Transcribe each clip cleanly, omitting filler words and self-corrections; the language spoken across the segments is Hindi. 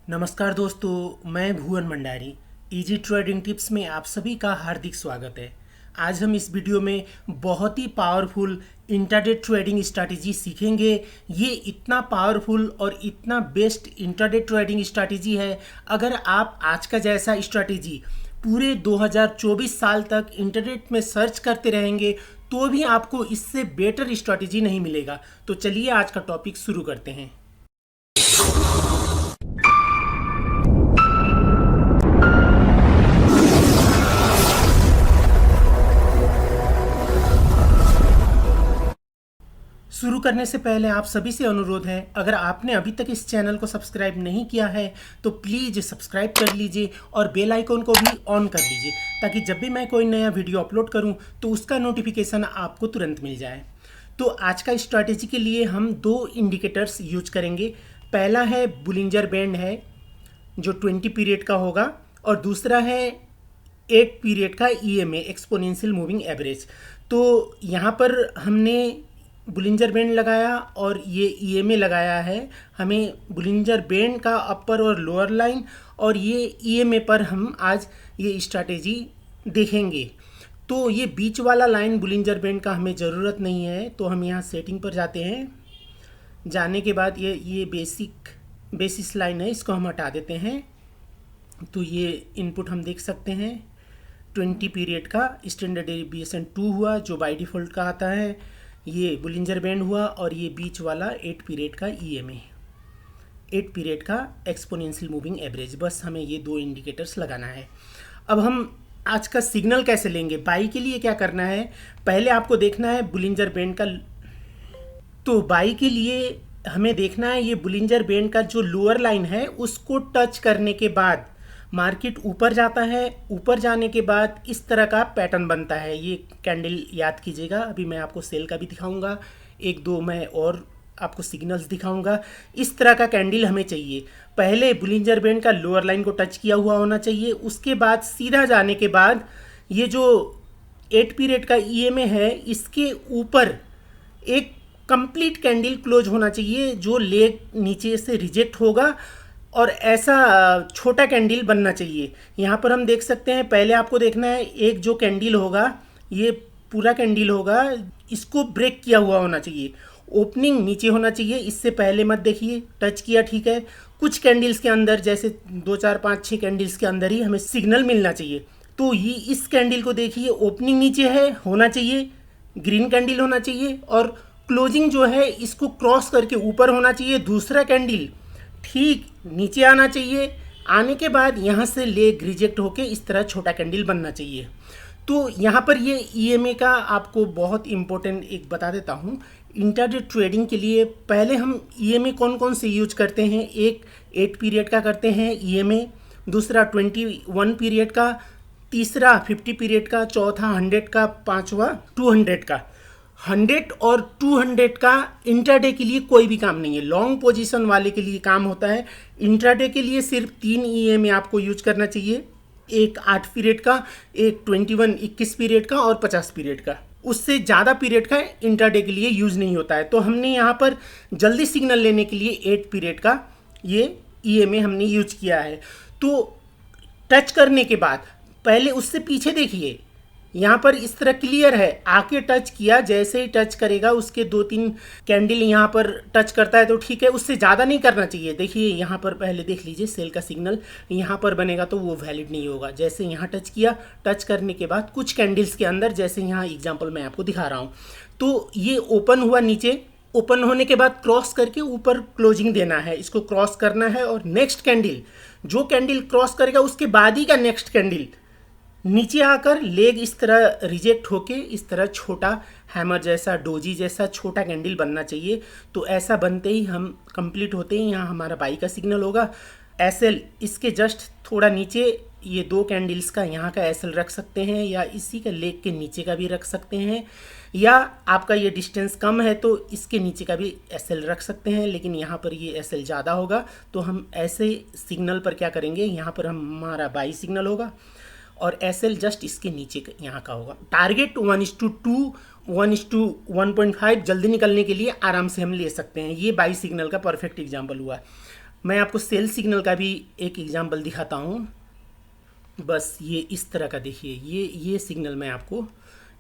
नमस्कार दोस्तों, मैं भुवन भंडारी। इजी ट्रेडिंग टिप्स में आप सभी का हार्दिक स्वागत है। आज हम इस वीडियो में बहुत ही पावरफुल इंट्राडे ट्रेडिंग स्ट्रैटेजी सीखेंगे। ये इतना पावरफुल और इतना बेस्ट इंट्राडे ट्रेडिंग स्ट्रैटेजी है, अगर आप आज का जैसा स्ट्रैटेजी पूरे 2024 साल तक इंटरनेट में सर्च करते रहेंगे तो भी आपको इससे बेटर स्ट्रैटेजी नहीं मिलेगा। तो चलिए आज का टॉपिक शुरू करते हैं। शुरू करने से पहले आप सभी से अनुरोध है, अगर आपने अभी तक इस चैनल को सब्सक्राइब नहीं किया है तो प्लीज़ सब्सक्राइब कर लीजिए और बेल आइकन को भी ऑन कर लीजिए, ताकि जब भी मैं कोई नया वीडियो अपलोड करूं तो उसका नोटिफिकेशन आपको तुरंत मिल जाए। तो आज का स्ट्रैटेजी के लिए हम दो इंडिकेटर्स यूज करेंगे। पहला है बुलिंजर बैंड है जो 20 पीरियड का होगा, और दूसरा है 8 पीरियड का ईएमए एक्सपोनेंशियल मूविंग एवरेज। तो यहाँ पर हमने बुलिंजर बैंड लगाया और ये ईएमए लगाया है। हमें बुलिंजर बैंड का अपर और लोअर लाइन और ये ईएमए पर हम आज ये स्ट्रैटेजी देखेंगे। तो ये बीच वाला लाइन बुलिंजर बैंड का हमें ज़रूरत नहीं है, तो हम यहाँ सेटिंग पर जाते हैं। जाने के बाद ये बेसिस लाइन है, इसको हम हटा देते हैं। तो ये इनपुट हम देख सकते हैं 20 पीरियड का स्टैंडर्ड डेविएशन 2 हुआ जो बाय डिफ़ॉल्ट का आता है, ये बुलिंजर बैंड हुआ, और ये बीच वाला 8 पीरियड का ईएमए 8 पीरियड का एक्सपोनेंशियल मूविंग एवरेज। बस हमें ये दो इंडिकेटर्स लगाना है। अब हम आज का सिग्नल कैसे लेंगे? बाई के लिए क्या करना है, पहले आपको देखना है बुलिंजर बैंड का। तो बाई के लिए हमें देखना है ये बुलिंजर बैंड का जो लोअर लाइन है उसको टच करने के बाद मार्केट ऊपर जाता है। ऊपर जाने के बाद इस तरह का पैटर्न बनता है। ये कैंडल याद कीजिएगा, अभी मैं आपको सेल का भी दिखाऊंगा, एक दो मैं और आपको सिग्नल्स दिखाऊंगा। इस तरह का कैंडल हमें चाहिए। पहले बुलिंजर बैंड का लोअर लाइन को टच किया हुआ होना चाहिए, उसके बाद सीधा जाने के बाद ये जो 8 पीरियड का ईएमए है इसके ऊपर एक कंप्लीट कैंडल क्लोज होना चाहिए जो लेग नीचे से रिजेक्ट होगा, और ऐसा छोटा कैंडल बनना चाहिए। यहाँ पर हम देख सकते हैं, पहले आपको देखना है एक जो कैंडल होगा ये पूरा कैंडल होगा, इसको ब्रेक किया हुआ होना चाहिए, ओपनिंग नीचे होना चाहिए, इससे पहले मत देखिए। टच किया, ठीक है। कुछ कैंडल्स के अंदर, जैसे 2 4 5 6 कैंडल्स के अंदर ही हमें सिग्नल मिलना चाहिए। तो ये इस कैंडल को देखिए, ओपनिंग नीचे है, होना चाहिए, ग्रीन कैंडल होना चाहिए, और क्लोजिंग जो है इसको क्रॉस करके ऊपर होना चाहिए। दूसरा कैंडल ठीक नीचे आना चाहिए, आने के बाद यहाँ से लेग रिजेक्ट होके इस तरह छोटा कैंडल बनना चाहिए। तो यहाँ पर ये ईएमए का आपको बहुत इंपॉर्टेंट एक बता देता हूँ। इंट्राडे ट्रेडिंग के लिए पहले हम ईएमए कौन कौन से यूज करते हैं, एक 8 पीरियड का करते हैं ईएमए, दूसरा 21 पीरियड का, तीसरा 50 पीरियड का, चौथा 100 का, पांचवा 200 का। 100 और 200 का इंट्राडे के लिए कोई भी काम नहीं है, लॉन्ग पोजीशन वाले के लिए काम होता है। इंट्राडे के लिए सिर्फ 3 ईएमए आपको यूज करना चाहिए, एक 8 पीरियड का, एक 21 पीरियड का, और 50 पीरियड का। उससे ज़्यादा पीरियड का इंट्राडे के लिए यूज नहीं होता है। तो हमने यहाँ पर जल्दी सिग्नल लेने के लिए 8 पीरियड का ये ईएमए हमने यूज किया है। तो टच करने के बाद पहले उससे पीछे देखिए, यहाँ पर इस तरह क्लियर है, आके टच किया, जैसे ही टच करेगा उसके 2-3 कैंडल यहाँ पर टच करता है तो ठीक है, उससे ज़्यादा नहीं करना चाहिए। देखिए यहाँ पर पहले देख लीजिए, सेल का सिग्नल यहाँ पर बनेगा तो वो वैलिड नहीं होगा। जैसे यहाँ टच किया, टच करने के बाद कुछ कैंडल्स के अंदर, जैसे यहाँ एग्जाम्पल मैं आपको दिखा रहा हूँ, तो ये ओपन हुआ नीचे, ओपन होने के बाद क्रॉस करके ऊपर क्लोजिंग देना है, इसको क्रॉस करना है, और नेक्स्ट कैंडल जो कैंडल क्रॉस करेगा उसके बाद ही का नेक्स्ट कैंडल नीचे आकर लेग इस तरह रिजेक्ट होके इस तरह छोटा हैमर जैसा, डोजी जैसा छोटा कैंडल बनना चाहिए। तो ऐसा बनते ही हम कंप्लीट होते ही यहाँ हमारा बाई का सिग्नल होगा। एसएल इसके जस्ट थोड़ा नीचे, ये 2 कैंडल्स का यहाँ का एसएल रख सकते हैं, या इसी का लेग के नीचे का भी रख सकते हैं, या आपका ये डिस्टेंस कम है तो इसके नीचे का भी एसएल रख सकते हैं, लेकिन यहाँ पर ये एसएल ज़्यादा होगा। तो हम ऐसे सिग्नल पर क्या करेंगे, यहाँ पर हमारा बाई सिग्नल होगा और एसएल जस्ट इसके नीचे यहाँ का होगा। टारगेट 1:2, 1:1.5 जल्दी निकलने के लिए आराम से हम ले सकते हैं। ये बाई सिग्नल का परफेक्ट एग्जाम्पल हुआ। मैं आपको सेल सिग्नल का भी एक एग्जांपल दिखाता हूँ। बस ये इस तरह का देखिए, ये सिग्नल मैं आपको,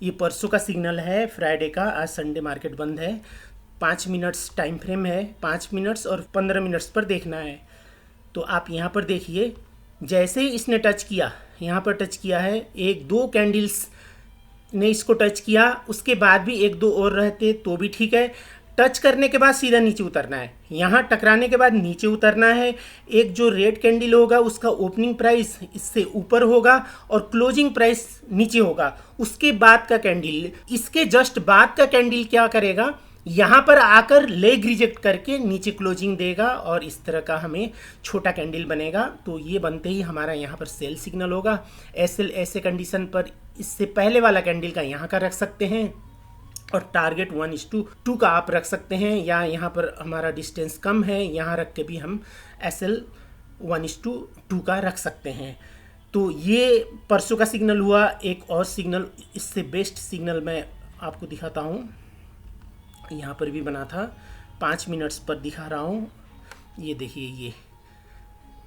ये परसों का सिग्नल है, फ्राइडे का। आज संडे मार्केट बंद है। 5 मिनट्स टाइम फ्रेम है, 5 मिनट्स और 15 मिनट्स पर देखना है। तो आप यहाँ पर देखिए, जैसे ही इसने टच किया, यहाँ पर टच किया है, 1-2 कैंडल्स ने इसको टच किया, उसके बाद भी 1-2 और रहते तो भी ठीक है। टच करने के बाद सीधा नीचे उतरना है, यहाँ टकराने के बाद नीचे उतरना है। एक जो रेड कैंडल होगा उसका ओपनिंग प्राइस इससे ऊपर होगा और क्लोजिंग प्राइस नीचे होगा। उसके बाद का कैंडल, इसके जस्ट बाद का कैंडल क्या करेगा, यहाँ पर आकर लेग रिजेक्ट करके नीचे क्लोजिंग देगा और इस तरह का हमें छोटा कैंडल बनेगा। तो ये बनते ही हमारा यहाँ पर सेल सिग्नल होगा। ऐसे कंडीशन पर इससे पहले वाला कैंडल का यहाँ का रख सकते हैं और टारगेट 1:2 का आप रख सकते हैं, या यहाँ पर हमारा डिस्टेंस कम है, यहाँ रख के भी हम SL 1:2 का रख सकते हैं। तो ये परसों का सिग्नल हुआ। एक और सिग्नल, इससे बेस्ट सिग्नल मैं आपको दिखाता हूँ। यहाँ पर भी बना था, 5 मिनट्स पर दिखा रहा हूँ। ये देखिए, ये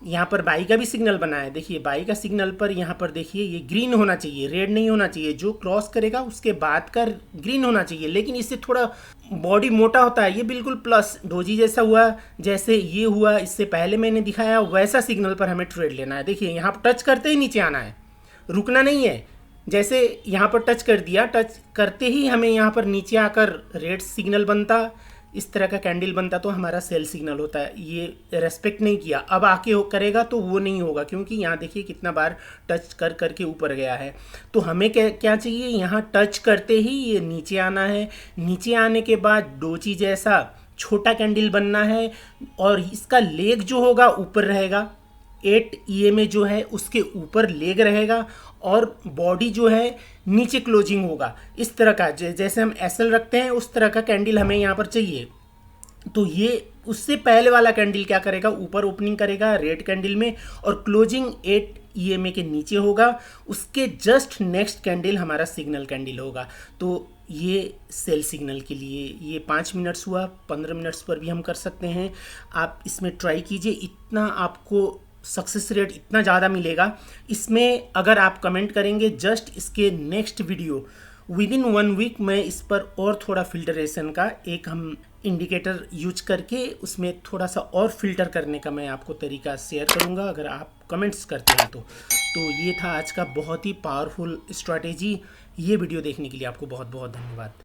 यहाँ पर बाई का भी सिग्नल बना है। देखिए बाई का सिग्नल पर यहाँ पर देखिए, ये ग्रीन होना चाहिए, रेड नहीं होना चाहिए। जो क्रॉस करेगा उसके बाद का ग्रीन होना चाहिए, लेकिन इससे थोड़ा बॉडी मोटा होता है। ये बिल्कुल प्लस डोजी जैसा हुआ, जैसे ये हुआ इससे पहले मैंने दिखाया, वैसा सिग्नल पर हमें ट्रेड लेना है। देखिए यहाँ पर टच करते ही नीचे आना है, रुकना नहीं है। जैसे यहाँ पर टच कर दिया, टच करते ही हमें यहाँ पर नीचे आकर रेड सिग्नल बनता, इस तरह का कैंडल बनता, तो हमारा सेल सिग्नल होता है। ये रेस्पेक्ट नहीं किया, अब आके करेगा तो वो नहीं होगा, क्योंकि यहाँ देखिए कितना बार टच करके ऊपर गया है। तो हमें क्या चाहिए, यहाँ टच करते ही ये नीचे आना है। नीचे आने के बाद डोची जैसा छोटा कैंडल बनना है और इसका लेग जो होगा ऊपर रहेगा। 8 EMA जो है उसके ऊपर लेग रहेगा और बॉडी जो है नीचे क्लोजिंग होगा। इस तरह का जैसे हम SL रखते हैं उस तरह का कैंडल हमें यहाँ पर चाहिए। तो ये उससे पहले वाला कैंडल क्या करेगा, ऊपर ओपनिंग करेगा रेड कैंडल में और क्लोजिंग 8 EMA के नीचे होगा। उसके जस्ट नेक्स्ट कैंडल हमारा सिग्नल कैंडल होगा। तो ये सेल सिग्नल के लिए ये 5 मिनट्स हुआ, 15 मिनट्स पर भी हम कर सकते हैं। आप इसमें ट्राई कीजिए, इतना आपको सक्सेस रेट इतना ज़्यादा मिलेगा। इसमें अगर आप कमेंट करेंगे जस्ट इसके नेक्स्ट वीडियो विदिन 1 वीक में इस पर और थोड़ा फिल्टरेशन का एक हम इंडिकेटर यूज करके उसमें थोड़ा सा और फिल्टर करने का मैं आपको तरीका शेयर करूंगा, अगर आप कमेंट्स करते हैं तो ये था आज का बहुत ही पावरफुल स्ट्रैटेजी। ये वीडियो देखने के लिए आपको बहुत बहुत धन्यवाद।